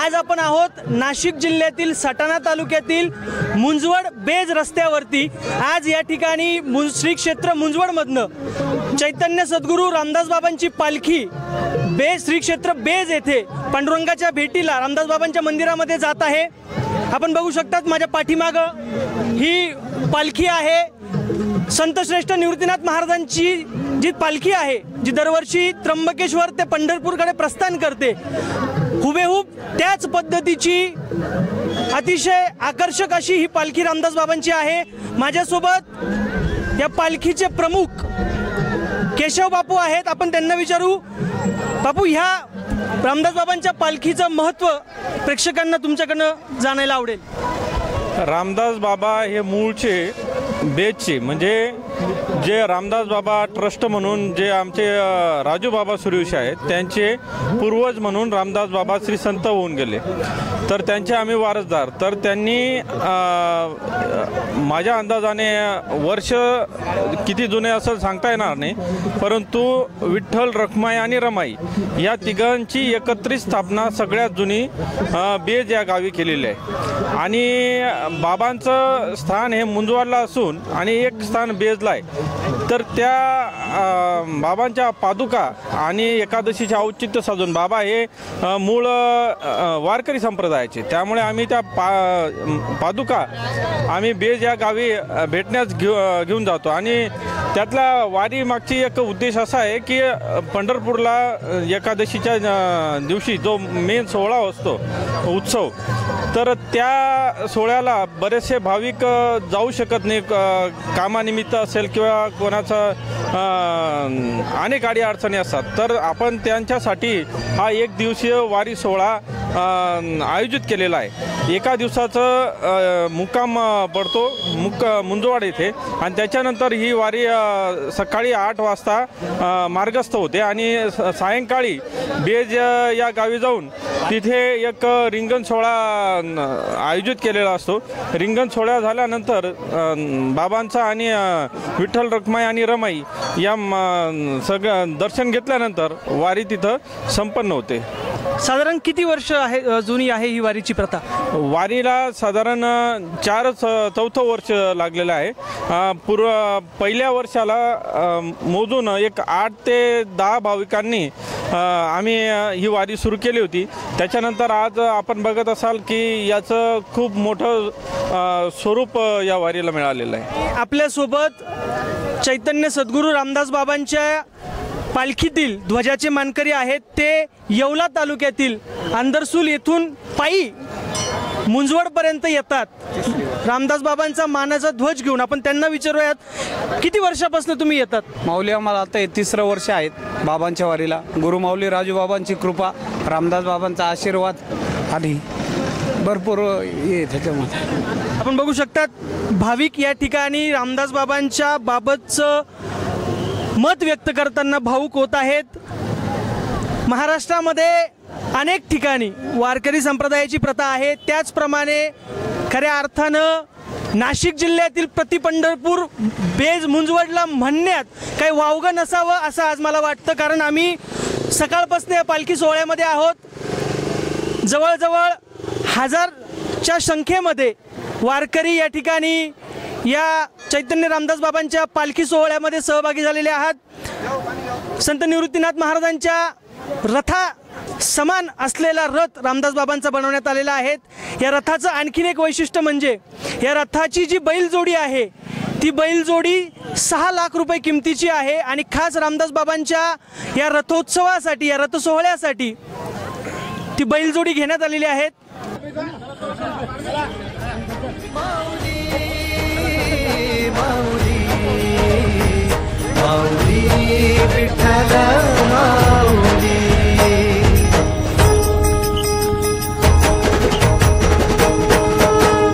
आज आपण आहोत नाशिक जिल्ह्यातील सटाणा तालुक्यातील मुंजवड बेज रस्त्यावरती। आज या ठिकाणी श्री क्षेत्र मुंजवडमधनं चैतन्य सद्गुरू रामदास बाबांची पालखी बेज श्री क्षेत्र बेज येथे पांडुरंगाच्या भेटीला रामदास बाबांच्या मंदिरामध्ये जात आहे। आपण बघू शकतात माझ्या पाठीमागं ही पालखी आहे। संत श्रेष्ठ निवृत्तीनाथ महाराजांची जी पालखी आहे, जी दरवर्षी त्र्यंबकेश्वर ते पंढरपूरकडे प्रस्थान करते, हुबेहूब त्याच पद्धतीची अतिशय आकर्षक अशी ही पालखी रामदास बाबांची आहे। माझ्यासोबत या पालखीचे प्रमुख केशव बापू आहेत। आपण त्यांना विचारू, बापू ह्या रामदास बाबांच्या पालखीचं महत्त्व प्रेक्षकांना तुमच्याकडनं जाणायला आवडेल। रामदास बाबा हे मूळचे बेजचे, म्हणजे जे रामदास बाबा ट्रस्ट म्हणून जे आमचे राजू बाबा सूर्यवंशी आहेत त्यांचे पूर्वज म्हणून रामदास बाबा श्री संत होऊन गेले, तर त्यांचे आम्ही वारसदार। तर त्यांनी माझ्या अंदाजाने वर्ष किती जुने असं सांगता येणार नाही, परंतु विठ्ठल रखमाई आणि रमाई या तिघांची एकत्रित स्थापना सगळ्यात जुनी बेज या गावी केलेली आहे। आणि बाबांचं स्थान हे मुंजवडला असून आणि एक स्थान बेजला आहे। तर त्या बाबांच्या पादुका आणि एकादशीचे औचित्य साधून बाबा हे मूळ वारकरी संप्रदायाचे, त्यामुळे आम्ही त्या पादुका आम्ही बेज या गावी भेटण्यास घेऊन जातो। आणि त्यातला वारी मागची एक उद्देश असा आहे की पंढरपूरला एकादशीच्या दिवशी जो मेन सोहळा असतो उत्सव, तर त्या सोहळ्याला बरेचसे भाविक जाऊ शकत नाही, कामानिमित्त असेल किंवा कोणाचं अनेक अडचणी असतात, तर आपण त्यांच्यासाठी हा एक दिवसीय वारी सोहळा आयोजित केलेला आहे। एका दिवसाचं मुक्काम पडतो मुंजवड येथे आणि त्याच्यानंतर ही वारी सकाळी 8 वाजता मार्गस्थ होते आणि सायंकाळी बेज या गावी जाऊन तिथे एक रिंगण सोहळा आयोजित केलेला असतो। रिंगण सोहळा झाल्यानंतर बाबांचा आणि विठ्ठल रखमाई आणि रमाई या सगळं दर्शन घेतल्यानंतर वारी तिथं संपन्न होते। साधारण किती वर्ष आहे जुनी आहे ही वारीची प्रथा? वारीला साधारण 4-4 वर्ष लागलेलं आहे। पहिल्या वर्षाला मोजून एक 8 ते 10 भाविकांनी आम्ही ही वारी सुरू केली होती। त्याच्यानंतर आज आपण बघत असाल की याचं खूप मोठं स्वरूप या वारीला मिळालेलं आहे। आपल्यासोबत चैतन्य सद्गुरू रामदास बाबांच्या पालखीतील ध्वजाचे मानकरी आहेत। ते येवला तालुक्यातील अंदरसूल येथून पायी मुंजवडपर्यंत येतात रामदास बाबांचा मानाचा ध्वज घेऊन। आपण त्यांना विचारूयात, किती वर्षापासून तुम्ही येतात? माऊली आम्हाला आता 3रं वर्ष आहेत बाबांच्या वारीला। गुरु माऊली राजू बाबांची कृपा, रामदास बाबांचा आशीर्वाद आणि भरपूर त्याच्यामध्ये आपण बघू शकतात भाविक या ठिकाणी रामदास बाबांच्या बाबतचं मत व्यक्त करताना भावुक होत आहेत। महाराष्ट्रामध्ये अनेक ठिकाणी वारकरी संप्रदायाची प्रथा आहे, त्याचप्रमाणे खऱ्या अर्थानं नाशिक जिल्ह्यातील प्रति पंढरपूर बेज मुंजवडला म्हणण्यात काही वावगं नसावं असं आज मला वाटतं, कारण आम्ही सकाळपासून या पालखी सोहळ्यामध्ये आहोत। जवळजवळ 1000च्या संख्येमध्ये वारकरी या ठिकाणी या चैतन्य रामदास बाबांच्या पालखी सोहळ्यामध्ये सहभागी झालेले आहात। संत निवृत्तीनाथ महाराजांच्या रथा समान असलेला रथ रामदास बाबांचा बनवण्यात आलेला आहे। या रथाचं आणखीन एक वैशिष्ट्य म्हणजे या रथाची जी बैलजोडी आहे ती बैलजोडी 6 लाख रुपये किमतीची आहे आणि खास रामदास बाबांच्या या रथोत्सवासाठी, या रथ सोहळ्यासाठी ती बैलजोडी घेण्यात आलेली आहे।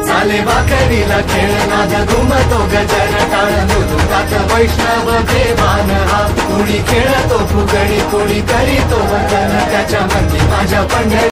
चाले वाकडीला खेळनाद घुमतो गजर टाळ दुकात वैष्णव देवान हा। कुणी खेळतो फुगडी, कुणी करीतो वतन त्याच्या मध्ये माझ्या पंढरी।